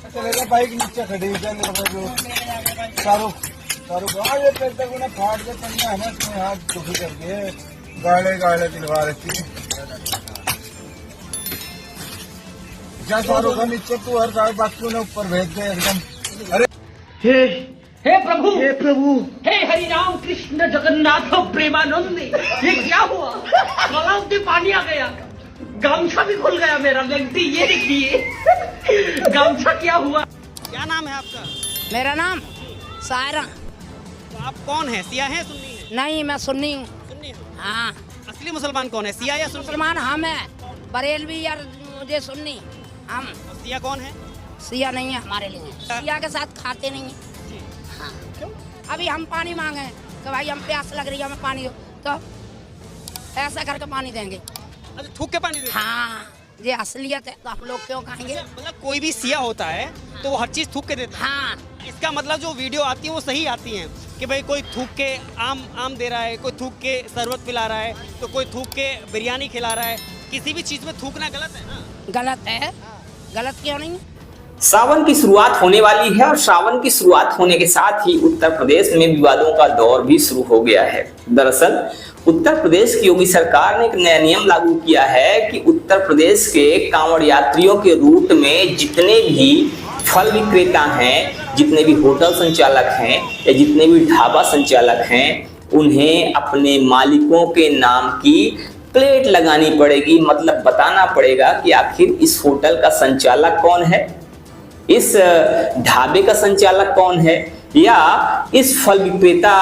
चलेगा बाइक नीचे खड़ी सारू ये पेड़ तक उन्हें फाड़ के चलना है ना, इसमें हाथ दुखी करके गाड़े दिलवा रखी जा सारू का नीचे तू हर गाय बाकी ने ऊपर भेज दे एकदम। अरे हे प्रभु हे हरि राम कृष्ण जगन्नाथ प्रेमानंद, ये क्या हुआ? गलाव से पानी आ गया, गामछा भी खुल गया मेरा। लगती ये देखिए गामछा क्या हुआ। क्या नाम है आपका? मेरा नाम सायरा। तो आप कौन है, सिया है सुन्नी है? नहीं, मैं सुन्नी हूँ। सुन्नी हो? हाँ, असली मुसलमान कौन है, सिया या सुन्नी? मुसलमान हम है, बरेलवी यार मुझे सुन्नी हम। और सिया कौन है? सिया नहीं है हमारे लिए, सिया के साथ खाते नहीं है। हाँ, अभी हम पानी मांगे कि भाई हम प्यास लग रही है, हमें पानी दो, तो ऐसा करके पानी देंगे। अच्छा, थूक के पानी देते हैं? हाँ, ये असलियत है, तो हम लोग क्यों खाएंगे? मतलब कोई भी सिया होता है तो वो हर चीज थूक के देता है। हाँ, इसका मतलब जो वीडियो आती है वो सही आती है कि भाई कोई थूक के आम दे रहा है, कोई थूक के शरबत पिला रहा है, तो कोई थूक के बिरयानी खिला रहा है। किसी भी चीज में थूकना गलत है ना? गलत है। गलत क्यों नहीं? सावन की शुरुआत होने वाली है और सावन की शुरुआत होने के साथ ही उत्तर प्रदेश में विवादों का दौर भी शुरू हो गया है। दरअसल उत्तर प्रदेश की योगी सरकार ने एक नया नियम लागू किया है कि उत्तर प्रदेश के कांवड़ यात्रियों के रूट में जितने भी फल विक्रेता हैं, जितने भी होटल संचालक हैं या जितने भी ढाबा संचालक हैं, उन्हें अपने मालिकों के नाम की प्लेट लगानी पड़ेगी। मतलब बताना पड़ेगा कि आखिर इस होटल का संचालक कौन है, इस ढाबे का संचालक कौन है, या इस फल विक्रेता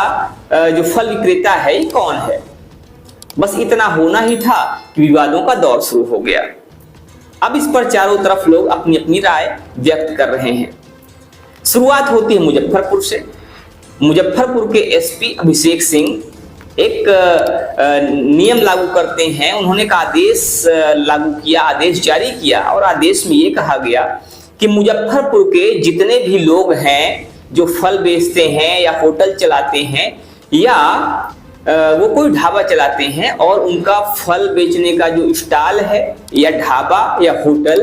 जो फल विक्रेता है ये कौन है। बस इतना होना ही था कि विवादों का दौर शुरू हो गया। अब इस पर चारों तरफ लोग अपनी अपनी राय व्यक्त कर रहे हैं। शुरुआत होती है मुजफ्फरपुर से। मुजफ्फरपुर के एसपी अभिषेक सिंह एक नियम लागू करते हैं। उन्होंने एक आदेश लागू किया, आदेश जारी किया, और आदेश में ये कहा गया कि मुजफ्फरपुर के जितने भी लोग हैं जो फल बेचते हैं या होटल चलाते हैं या वो कोई ढाबा चलाते हैं और उनका फल बेचने का जो स्टॉल है या ढाबा या होटल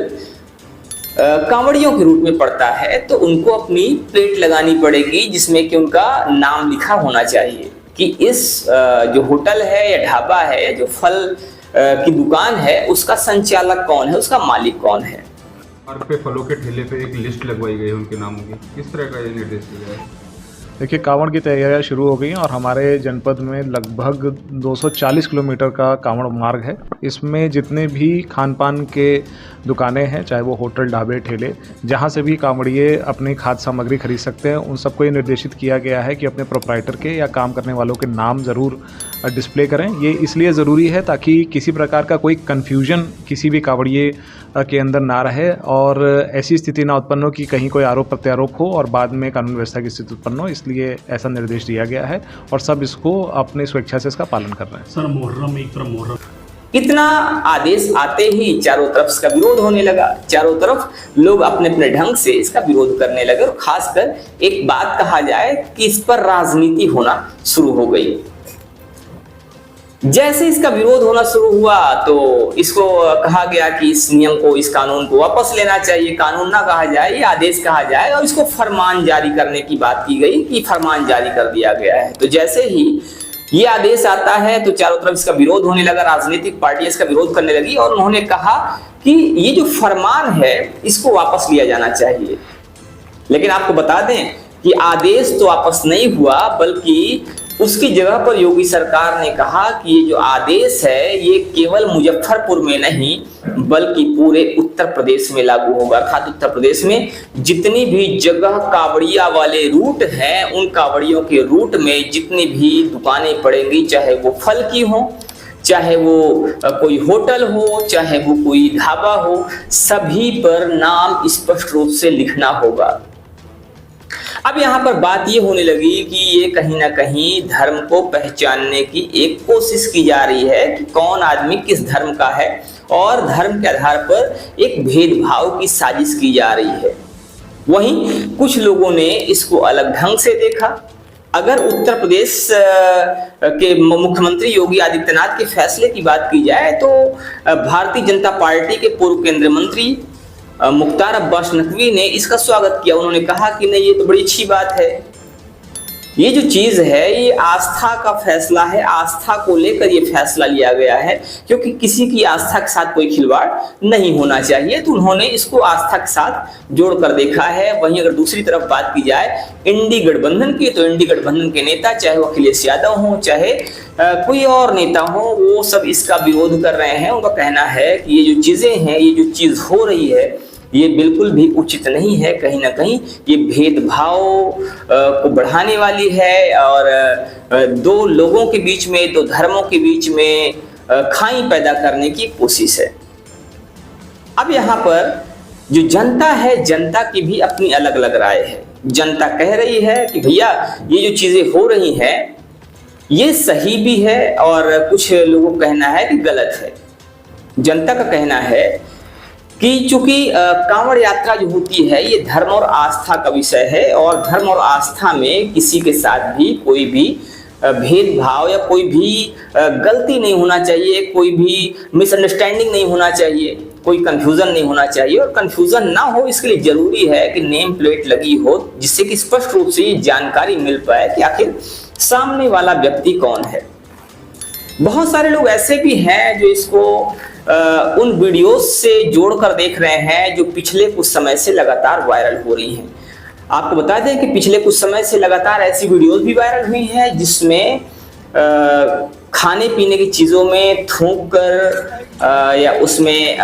कांवड़ियों के रूट में पड़ता है, तो उनको अपनी प्लेट लगानी पड़ेगी जिसमें कि उनका नाम लिखा होना चाहिए कि इस जो होटल है या ढाबा है या जो फल की दुकान है उसका संचालक कौन है, उसका मालिक कौन है। मार्ग पे फलों के ठेले पे एक लिस्ट लगवाई गई है उनके नामों की। किस तरह का ये निर्देश दिया है? देखिए, कांवड़ की तैयारियां शुरू हो गई हैं और हमारे जनपद में लगभग 240 किलोमीटर का कांवड़ मार्ग है। इसमें जितने भी खान पान के दुकानें हैं, चाहे वो होटल, ढाबे, ठेले, जहां से भी कांवड़िए अपनी खाद्य सामग्री खरीद सकते हैं, उन सबको ये निर्देशित किया गया है कि अपने प्रोप्राइटर के या काम करने वालों के नाम ज़रूर डिस्प्ले करें। ये इसलिए ज़रूरी है ताकि किसी प्रकार का कोई कन्फ्यूजन किसी भी कांवड़िए के अंदर ना रहे और ऐसी स्थिति ना उत्पन्न हो कि कहीं कोई आरोप प्रत्यारोप हो और बाद में कानून व्यवस्था की स्थिति उत्पन्न हो। इसलिए ऐसा निर्देश दिया गया है और सब इसको अपनी स्वेच्छा से इसका पालन कर रहे हैं। सर, मुहर्रम एक तरफ मुहर्रम, इतना आदेश आते ही चारों तरफ इसका विरोध होने लगा। चारों तरफ लोग अपने अपने ढंग से इसका विरोध करने लगे और खासकर एक बात कहा जाए कि इस पर राजनीति होना शुरू हो गई। जैसे इसका विरोध होना शुरू हुआ तो इसको कहा गया कि इस नियम को, इस कानून को वापस लेना चाहिए, कानून ना कहा जाए, ये आदेश कहा जाए, और इसको फरमान जारी करने की बात की गई कि फरमान जारी कर दिया गया है। तो जैसे ही ये आदेश आता है तो चारों तरफ इसका विरोध होने लगा, राजनीतिक पार्टियां इसका विरोध करने लगी और उन्होंने कहा कि ये जो फरमान है इसको वापस लिया जाना चाहिए। लेकिन आपको बता दें कि आदेश तो वापस नहीं हुआ, बल्कि उसकी जगह पर योगी सरकार ने कहा कि ये जो आदेश है ये केवल मुजफ्फरपुर में नहीं बल्कि पूरे उत्तर प्रदेश में लागू होगा। अर्थात उत्तर प्रदेश में जितनी भी जगह कांवड़िया वाले रूट हैं, उन कांवड़ियों के रूट में जितनी भी दुकानें पड़ेंगी, चाहे वो फल की हो, चाहे वो कोई होटल हो, चाहे वो कोई ढाबा हो, सभी पर नाम स्पष्ट रूप से लिखना होगा। अब यहाँ पर बात ये होने लगी कि ये कहीं ना कहीं धर्म को पहचानने की एक कोशिश की जा रही है कि कौन आदमी किस धर्म का है और धर्म के आधार पर एक भेदभाव की साजिश की जा रही है। वहीं कुछ लोगों ने इसको अलग ढंग से देखा। अगर उत्तर प्रदेश के मुख्यमंत्री योगी आदित्यनाथ के फैसले की बात की जाए तो भारतीय जनता पार्टी के पूर्व केंद्रीय मंत्री मुख्तार अब्बास नकवी ने इसका स्वागत किया। उन्होंने कहा कि नहीं, ये तो बड़ी अच्छी बात है। ये जो चीज है ये आस्था का फैसला है, आस्था को लेकर ये फैसला लिया गया है, क्योंकि किसी की आस्था के साथ कोई खिलवाड़ नहीं होना चाहिए। तो उन्होंने इसको आस्था के साथ जोड़कर देखा है। वहीं अगर दूसरी तरफ बात की जाए इंडी गठबंधन की, तो इंडी गठबंधन के नेता, चाहे वो अखिलेश यादव हो, चाहे कोई और नेता हो, वो सब इसका विरोध कर रहे हैं। उनका कहना है कि ये जो चीजें हैं, ये जो चीज हो रही है, ये बिल्कुल भी उचित नहीं है। कहीं ना कहीं ये भेदभाव को बढ़ाने वाली है और दो लोगों के बीच में, दो धर्मों के बीच में खाई पैदा करने की कोशिश है। अब यहाँ पर जो जनता है, जनता की भी अपनी अलग अलग राय है। जनता कह रही है कि भैया ये जो चीजें हो रही हैं ये सही भी है, और कुछ लोगों का कहना है कि गलत है। जनता का कहना है कि चूंकि कांवड़ यात्रा जो होती है ये धर्म और आस्था का विषय है, और धर्म और आस्था में किसी के साथ भी कोई भी भेदभाव या कोई भी गलती नहीं होना चाहिए, कोई भी मिसअंडरस्टैंडिंग नहीं होना चाहिए, कोई कंफ्यूजन नहीं होना चाहिए। और कंफ्यूजन ना हो इसके लिए जरूरी है कि नेम प्लेट लगी हो, जिससे कि स्पष्ट रूप से ये जानकारी मिल पाए कि आखिर सामने वाला व्यक्ति कौन है। बहुत सारे लोग ऐसे भी हैं जो इसको उन वीडियोस से जोड़कर देख रहे हैं जो पिछले कुछ समय से लगातार वायरल हो रही हैं। आपको बता दें कि पिछले कुछ समय से लगातार ऐसी वीडियोस भी वायरल हुई हैं जिसमें खाने पीने की चीज़ों में थूक कर या उसमें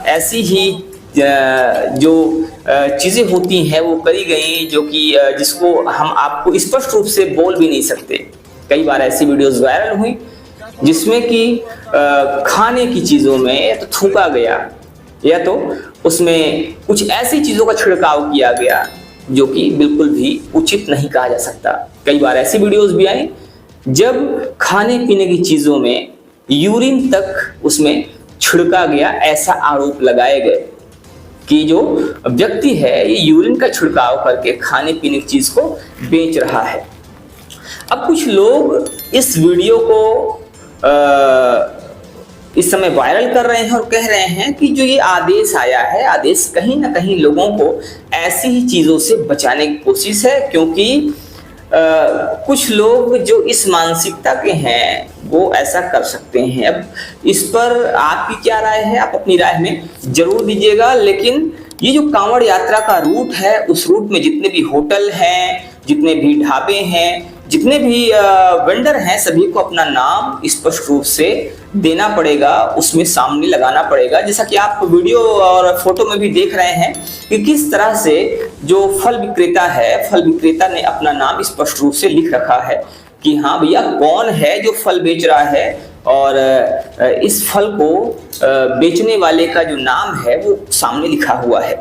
ऐसी ही जो चीज़ें होती हैं वो करी गई, जो कि जिसको हम आपको स्पष्ट रूप से बोल भी नहीं सकते। कई बार ऐसी वीडियोस वायरल हुई जिसमें कि खाने की चीज़ों में या तो थूका गया या तो उसमें कुछ ऐसी चीज़ों का छिड़काव किया गया जो कि बिल्कुल भी उचित नहीं कहा जा सकता। कई बार ऐसी वीडियोस भी आई जब खाने पीने की चीज़ों में यूरिन तक उसमें छिड़का गया, ऐसा आरोप लगाए गए कि जो व्यक्ति है ये यूरिन का छिड़काव करके खाने पीने की चीज़ को बेच रहा है। अब कुछ लोग इस वीडियो को इस समय वायरल कर रहे हैं और कह रहे हैं कि जो ये आदेश आया है, आदेश कहीं ना कहीं लोगों को ऐसी ही चीज़ों से बचाने की कोशिश है, क्योंकि कुछ लोग जो इस मानसिकता के हैं वो ऐसा कर सकते हैं। अब इस पर आपकी क्या राय है, आप अपनी राय में जरूर दीजिएगा। लेकिन ये जो कांवड़ यात्रा का रूट है, उस रूट में जितने भी होटल हैं, जितने भी ढाबे हैं, जितने भी वेंडर हैं, सभी को अपना नाम स्पष्ट रूप से देना पड़ेगा, उसमें सामने लगाना पड़ेगा। जैसा कि आप वीडियो और फोटो में भी देख रहे हैं कि किस तरह से जो फल विक्रेता है, फल विक्रेता ने अपना नाम स्पष्ट रूप से लिख रखा है कि हाँ भैया कौन है जो फल बेच रहा है, और इस फल को बेचने वाले का जो नाम है वो सामने लिखा हुआ है।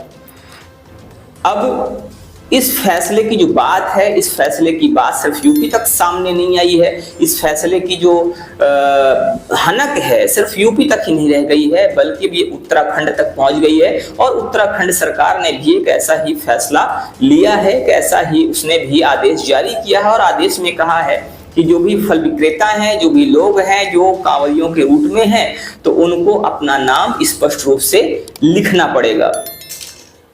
अब इस फैसले की जो बात है, इस फैसले की बात सिर्फ यूपी तक सामने नहीं आई है। इस फैसले की जो हनक है सिर्फ यूपी तक ही नहीं रह गई है, बल्कि ये उत्तराखंड तक पहुंच गई है। और उत्तराखंड सरकार ने भी एक ऐसा ही फैसला लिया है, एक ऐसा ही उसने भी आदेश जारी किया है। और आदेश में कहा है कि जो भी फल विक्रेता हैं, जो भी लोग हैं जो कांवड़ियों के रूट में हैं, तो उनको अपना नाम स्पष्ट रूप से लिखना पड़ेगा।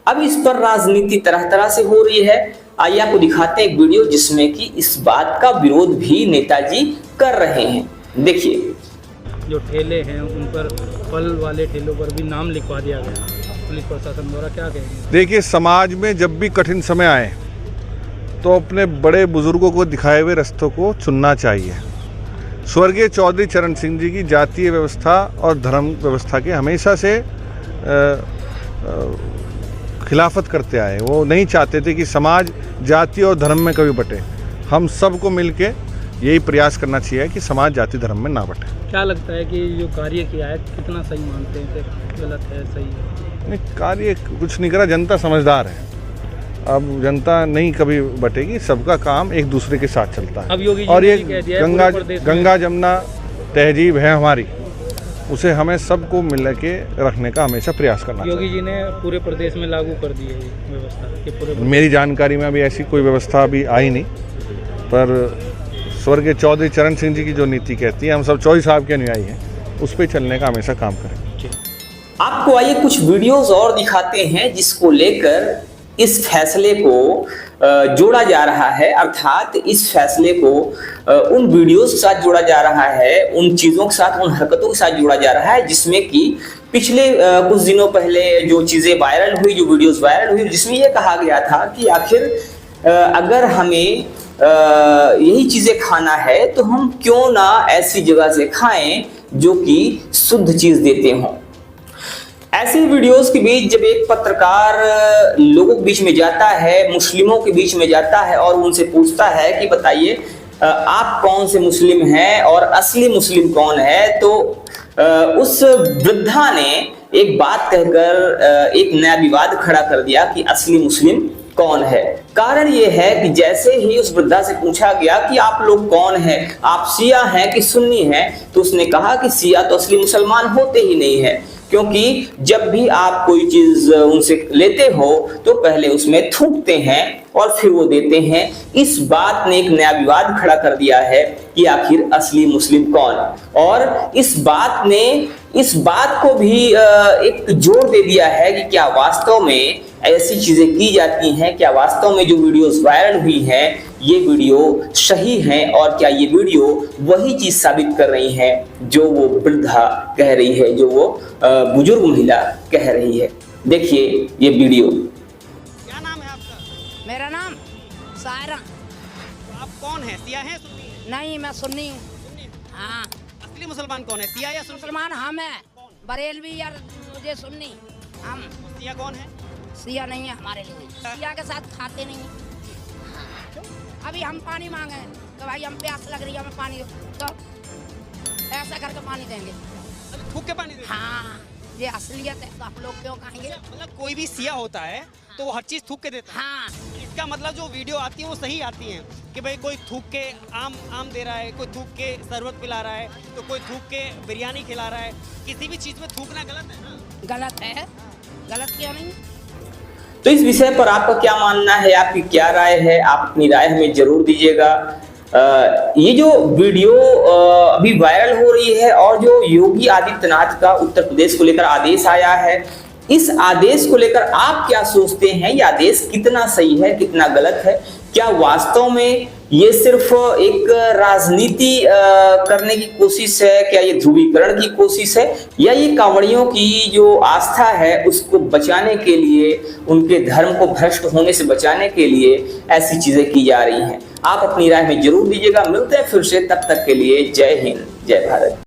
अब इस पर राजनीति तरह तरह से हो रही है। आइए आपको दिखाते हैं एक वीडियो जिसमें कि इस बात का विरोध भी नेताजी कर रहे हैं। देखिए, जो ठेले हैं उन पर, फल वाले ठेलों पर भी नाम लिखवा दिया गया पुलिस प्रशासन द्वारा, क्या कहेंगे? देखिए, समाज में जब भी कठिन समय आए तो अपने बड़े बुजुर्गों को दिखाए हुए रास्तों को चुनना चाहिए। स्वर्गीय चौधरी चरण सिंह जी की जातीय व्यवस्था और धर्म व्यवस्था के हमेशा से खिलाफत करते आए। वो नहीं चाहते थे कि समाज जाति और धर्म में कभी बटे। हम सबको मिलके यही प्रयास करना चाहिए कि समाज जाति धर्म में ना बटे। क्या लगता है कि जो कार्य किया है कितना सही मानते हैं, गलत है, सही है? नहीं, कार्य कुछ नहीं करा, जनता समझदार है। अब जनता नहीं कभी बटेगी, सबका काम एक दूसरे के साथ चलता है। अब योगी जी और ये गंगा जमुना तहजीब है हमारी, उसे हमें सबको मिल के रखने का हमेशा प्रयास करना चाहिए। योगी जी ने पूरे प्रदेश में लागू कर दी है व्यवस्था कि पूरे मेरी जानकारी में अभी ऐसी कोई व्यवस्था अभी आई नहीं, पर स्वर्गीय चौधरी चरण सिंह जी की जो नीति कहती है, हम सब चौधरी साहब के अनुयायी हैं, उस पर चलने का हमेशा काम करें। आपको आइए कुछ वीडियोस और दिखाते हैं जिसको लेकर इस फैसले को जोड़ा जा रहा है, अर्थात इस फैसले को उन वीडियोस के साथ जोड़ा जा रहा है, उन चीज़ों के साथ, उन हरकतों के साथ जोड़ा जा रहा है जिसमें कि पिछले कुछ दिनों पहले जो चीज़ें वायरल हुई, जो वीडियोस वायरल हुई, जिसमें यह कहा गया था कि आखिर अगर हमें यही चीज़ें खाना है तो हम क्यों ना ऐसी जगह से खाएं जो कि शुद्ध चीज़ देते हों। ऐसे वीडियोस के बीच जब एक पत्रकार लोगों के बीच में जाता है, मुस्लिमों के बीच में जाता है और उनसे पूछता है कि बताइए आप कौन से मुस्लिम हैं और असली मुस्लिम कौन है, तो उस वृद्धा ने एक बात कहकर एक नया विवाद खड़ा कर दिया कि असली मुस्लिम कौन है। कारण यह है कि जैसे ही उस वृद्धा से पूछा गया कि आप लोग कौन हैं, आप शिया हैं कि सुन्नी हैं, तो उसने कहा कि शिया तो असली मुसलमान होते ही नहीं है, क्योंकि जब भी आप कोई चीज उनसे लेते हो तो पहले उसमें थूकते हैं और फिर वो देते हैं। इस बात ने एक नया विवाद खड़ा कर दिया है कि आखिर असली मुस्लिम कौन, और इस बात ने इस बात को भी एक जोर दे दिया है कि क्या वास्तव में ऐसी चीजें की जाती हैं, क्या वास्तव में जो वीडियोस वायरल हुई हैं ये वीडियो सही हैं, और क्या ये वीडियो वही चीज साबित कर रही है जो वो वृद्धा कह रही है, जो वो बुजुर्ग महिला कह रही है। देखिए ये वीडियो। क्या नाम है आपका? मेरा नाम सायरा। तो आप कौन है, शिया हैं सुन्नी हैं? नहीं, मैं सुन्नी हूँ। हाँ। असली मुसलमान कौन है, शिया या सुन्नी? मुसलमान हम है, बरेलवी या मुझे सुन्नी हम। शिया कौन है? सिया नहीं है हमारे लिए, सिया के साथ खाते नहीं है। अभी हम पानी मांगे तो भाई हम प्यास लग रही है, हमें पानी दो, तो ऐसा करके पानी देंगे। थूक के पानी देंगे? हाँ, ये असलियत है, तो आप लोग क्यों कहेंगे? मतलब कोई भी सिया होता है तो वो हर चीज थूक के देता है। हाँ, इसका मतलब जो वीडियो आती है वो सही आती है कि भाई कोई थूक के आम दे रहा है, कोई थूक के शरबत पिला रहा है, तो कोई थूक के बिरयानी खिला रहा है। किसी भी चीज में थूकना गलत है ना? गलत है, गलत क्यों नहीं? तो इस विषय पर आपका क्या मानना है, आपकी क्या राय है, आप अपनी राय हमें जरूर दीजिएगा। ये जो वीडियो अभी वायरल हो रही है और जो योगी आदित्यनाथ का उत्तर प्रदेश को लेकर आदेश आया है, इस आदेश को लेकर आप क्या सोचते हैं? ये आदेश कितना सही है, कितना गलत है? क्या वास्तव में ये सिर्फ एक राजनीति करने की कोशिश है? क्या ये ध्रुवीकरण की कोशिश है, या ये कांवड़ियों की जो आस्था है उसको बचाने के लिए, उनके धर्म को भ्रष्ट होने से बचाने के लिए ऐसी चीजें की जा रही हैं? आप अपनी राय में जरूर दीजिएगा। मिलते हैं फिर से, तब तक के लिए जय हिंद, जय भारत।